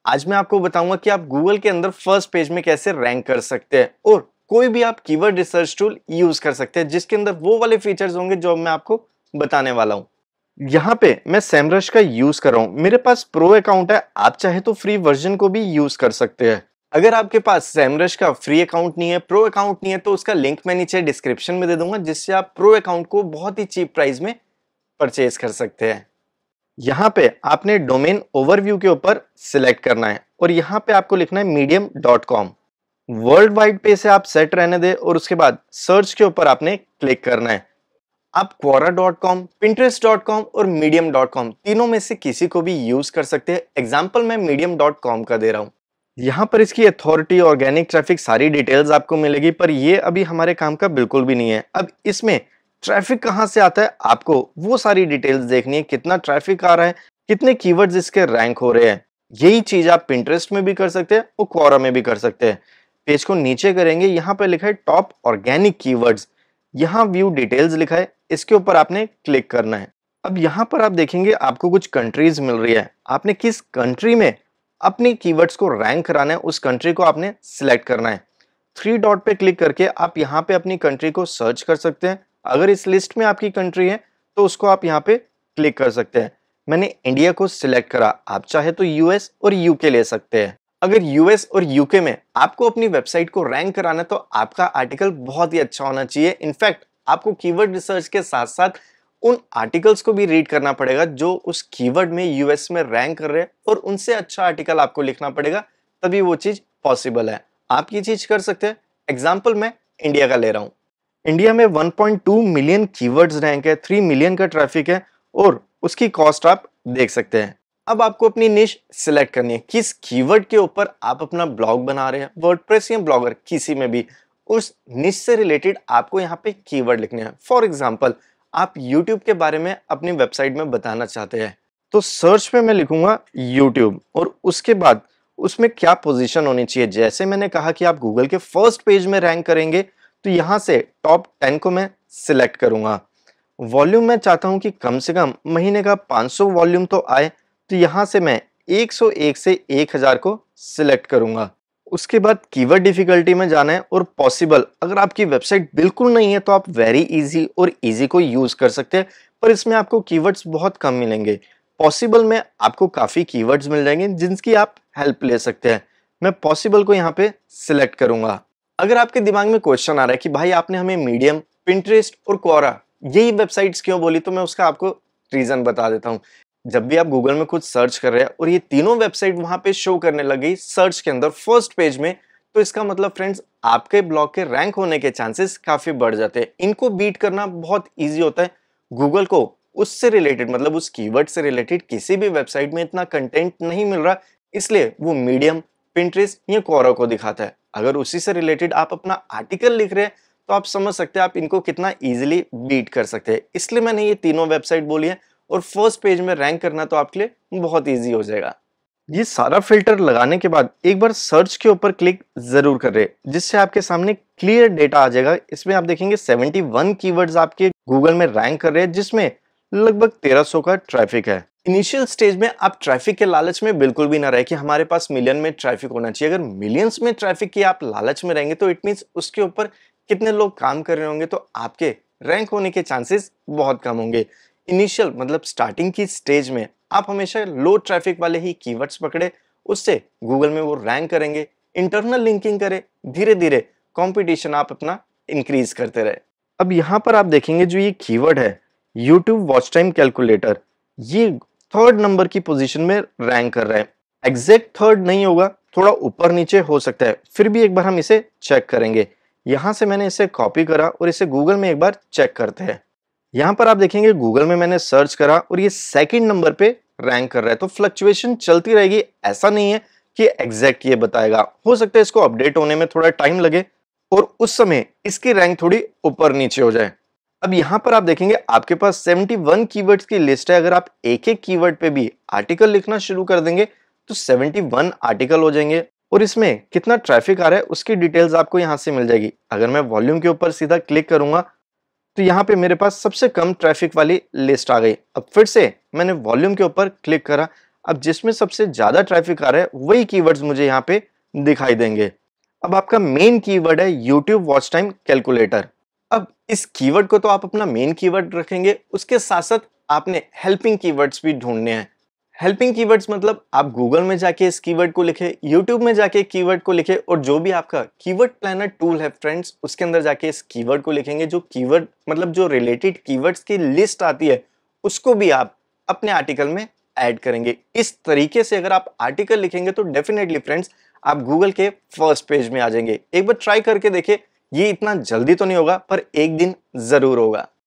आज मैं आपको बताऊंगा कि आप गूगल के अंदर फर्स्ट पेज में कैसे रैंक कर सकते हैं और कोई भी आप कीवर्ड रिसर्च टूल यूज कर सकते हैं जिसके अंदर वो वाले फीचर्स होंगे जो मैं आपको बताने वाला हूं। यहाँ पे मैं सेमरश का यूज कर रहा हूं। मेरे पास प्रो अकाउंट है, आप चाहे तो फ्री वर्जन को भी यूज कर सकते हैं। अगर आपके पास सेमरश का फ्री अकाउंट नहीं है, प्रो अकाउंट नहीं है, तो उसका लिंक मैं नीचे डिस्क्रिप्शन में दे दूंगा जिससे आप प्रो अकाउंट को बहुत ही चीप प्राइस में परचेज कर सकते हैं। यहाँ पे आपने डोमेन ओवरव्यू के ऊपर सिलेक्ट करना है और यहाँ पे आपको लिखना है medium.com। वर्ल्ड वाइड पे से आप सेट रहने दे और उसके बाद सर्च के ऊपर आपने क्लिक करना है। आप quora.com, pinterest.com और medium.com तीनों में से किसी को भी यूज कर सकते हैं। एग्जाम्पल मैं medium.com का दे रहा हूँ। यहाँ पर इसकी अथॉरिटी, ऑर्गेनिक ट्रैफिक, सारी डिटेल्स आपको मिलेगी, पर ये अभी हमारे काम का बिल्कुल भी नहीं है। अब इसमें ट्रैफिक कहां से आता है आपको वो सारी डिटेल्स देखनी है, कितना ट्रैफिक आ रहा है, कितने कीवर्ड्स इसके रैंक हो रहे हैं। यही चीज आप पिंटरेस्ट में भी कर सकते हैं और क्वोरा में भी कर सकते हैं। पेज को नीचे करेंगे, यहाँ पे लिखा है टॉप ऑर्गेनिक कीवर्ड्स, यहाँ व्यू डिटेल्स लिखा है, इसके ऊपर आपने क्लिक करना है। अब यहाँ पर आप देखेंगे आपको कुछ कंट्रीज मिल रही है। आपने किस कंट्री में अपनी कीवर्ड्स को रैंक कराना है उस कंट्री को आपने सिलेक्ट करना है। 3 डॉट पे क्लिक करके आप यहाँ पे अपनी कंट्री को सर्च कर सकते हैं। अगर इस लिस्ट में आपकी कंट्री है तो उसको आप यहाँ पे क्लिक कर सकते हैं। मैंने इंडिया को सिलेक्ट करा, आप चाहे तो यूएस और यूके ले सकते हैं। अगर यूएस और यूके में आपको अपनी वेबसाइट को रैंक कराना है तो आपका आर्टिकल बहुत ही अच्छा होना चाहिए। इनफैक्ट आपको कीवर्ड रिसर्च के साथ साथ उन आर्टिकल्स को भी रीड करना पड़ेगा जो उस कीवर्ड में यूएस में रैंक कर रहे हैं और उनसे अच्छा आर्टिकल आपको लिखना पड़ेगा, तभी वो चीज पॉसिबल है। आप ये चीज कर सकते हैं। एग्जाम्पल मैं इंडिया का ले रहा हूं। इंडिया में 1.2 मिलियन कीवर्ड्स रैंक है, 3 मिलियन का ट्रैफिक है और उसकी कॉस्ट आप देख सकते हैं। अब आपको अपनी निश सिलेक्ट करनी है, किस कीवर्ड के ऊपर आप अपना ब्लॉग बना रहे हैं, वर्डप्रेस या ब्लॉगर, किसी में भी उस निश से रिलेटेड आपको यहाँ पे कीवर्ड लिखने हैं। फॉर एग्जाम्पल आप यूट्यूब के बारे में अपनी वेबसाइट में बताना चाहते हैं तो सर्च में मैं लिखूंगा यूट्यूब और उसके बाद उसमें क्या पोजीशन होनी चाहिए। जैसे मैंने कहा कि आप गूगल के फर्स्ट पेज में रैंक करेंगे तो यहाँ से टॉप 10 को मैं सिलेक्ट करूंगा। वॉल्यूम मैं चाहता हूं कि कम से कम महीने का 500 वॉल्यूम तो आए, तो यहाँ से मैं 101 से 1000 को सिलेक्ट करूंगा। उसके बाद कीवर्ड डिफिकल्टी में जाना है और पॉसिबल, अगर आपकी वेबसाइट बिल्कुल नहीं है तो आप वेरी इजी और इजी को यूज कर सकते हैं, पर इसमें आपको कीवर्ड्स बहुत कम मिलेंगे। पॉसिबल में आपको काफी कीवर्ड्स मिल जाएंगे जिनकी आप हेल्प ले सकते हैं। मैं पॉसिबल को यहाँ पे सिलेक्ट करूंगा। अगर आपके दिमाग में क्वेश्चन आ रहा है कि भाई आपने हमें मीडियम, पिंटरेस्ट और क्वोरा यही वेबसाइट्स क्यों बोली, तो मैं उसका आपको रीजन बता देता हूँ। जब भी आप गूगल में कुछ सर्च कर रहे हैं और ये तीनों वेबसाइट वहां पे शो करने लगी सर्च के अंदर फर्स्ट पेज में, तो इसका मतलब फ्रेंड्स आपके ब्लॉग के रैंक होने के चांसेस काफी बढ़ जाते हैं। इनको बीट करना बहुत ईजी होता है। गूगल को उससे रिलेटेड, मतलब उस कीवर्ड से रिलेटेड किसी भी वेबसाइट में इतना कंटेंट नहीं मिल रहा, इसलिए वो मीडियम, पिंटरेस्ट या क्वोरा को दिखाता है। अगर उसी से रिलेटेड आप अपना आर्टिकल लिख रहे हैं तो आप समझ सकते हैं आप इनको कितना इजीली बीट कर सकते हैं। इसलिए मैंने ये तीनों वेबसाइट बोली है और फर्स्ट पेज में रैंक करना तो आपके लिए बहुत इजी हो जाएगा। ये सारा फिल्टर लगाने के बाद एक बार सर्च के ऊपर क्लिक जरूर कर रहे, जिससे आपके सामने क्लियर डेटा आ जाएगा। इसमें आप देखेंगे 71 कीवर्ड्स आपके गूगल में रैंक कर रहे हैं, जिसमें लगभग 1300 का ट्रैफिक है। इनिशियल स्टेज में आप ट्रैफिक के लालच में बिल्कुल भी ना रहे कि हमारे पास मिलियन में ट्रैफिक होना चाहिए। अगर मिलियंस में ट्रैफिक की आप लालच में रहेंगे तो इट मींस उसके ऊपर कितने लोग काम कर रहे होंगे, तो आपके रैंक होने के चांसेस बहुत कम होंगे। इनिशियल मतलब स्टार्टिंग की स्टेज में आप हमेशा लो ट्रैफिक वाले ही कीवर्ड्स पकड़े, उससे गूगल में वो रैंक करेंगे। इंटरनल लिंकिंग करें, धीरे धीरे कंपटीशन आप अपना इंक्रीज करते रहे। अब यहाँ पर आप देखेंगे जो ये कीवर्ड है YouTube वॉच टाइम कैलकुलेटर, ये 3rd नंबर की पोजीशन में रैंक कर रहा है। एग्जैक्ट 3rd नहीं होगा, थोड़ा ऊपर नीचे हो सकता है, फिर भी एक बार हम इसे चेक करेंगे। यहाँ से मैंने इसे कॉपी करा और इसे गूगल में एक बार चेक करते हैं। यहाँ पर आप देखेंगे गूगल में मैंने सर्च करा और ये 2nd नंबर पे रैंक कर रहा है। तो फ्लक्चुएशन चलती रहेगी, ऐसा नहीं है कि एग्जैक्ट ये बताएगा। हो सकता है इसको अपडेट होने में थोड़ा टाइम लगे और उस समय इसकी रैंक थोड़ी ऊपर नीचे हो जाए। अब यहाँ पर आप देखेंगे आपके पास 71 कीवर्ड्स की लिस्ट है। अगर आप एक एक कीवर्ड पे भी आर्टिकल लिखना शुरू कर देंगे तो 71 आर्टिकल हो जाएंगे और इसमें कितना ट्रैफिक आ रहा है उसकी डिटेल्स आपको यहाँ से मिल जाएगी। अगर मैं वॉल्यूम के ऊपर सीधा क्लिक करूंगा तो यहाँ पे मेरे पास सबसे कम ट्रैफिक वाली लिस्ट आ गई। अब फिर से मैंने वॉल्यूम के ऊपर क्लिक करा, अब जिसमें सबसे ज्यादा ट्रैफिक आ रहा है वही कीवर्ड्स मुझे यहाँ पे दिखाई देंगे। अब आपका मेन कीवर्ड है YouTube वॉच टाइम कैलकुलेटर। अब इस कीवर्ड को तो आप अपना मेन कीवर्ड रखेंगे, उसके साथ साथ आपने हेल्पिंग कीवर्ड्स भी ढूंढने हैं। हेल्पिंग कीवर्ड्स मतलब आप गूगल में जाके इस कीवर्ड को लिखे, यूट्यूब में जाके कीवर्ड को लिखे, और जो भी आपका कीवर्ड प्लानर टूल है फ्रेंड्स उसके अंदर जाके इस कीवर्ड को लिखेंगे। जो कीवर्ड मतलब जो रिलेटेड कीवर्ड्स की लिस्ट आती है उसको भी आप अपने आर्टिकल में ऐड करेंगे। इस तरीके से अगर आप आर्टिकल लिखेंगे तो डेफिनेटली फ्रेंड्स आप गूगल के फर्स्ट पेज में आ जाएंगे। एक बार ट्राई करके देखिए, ये इतना जल्दी तो नहीं होगा पर एक दिन जरूर होगा।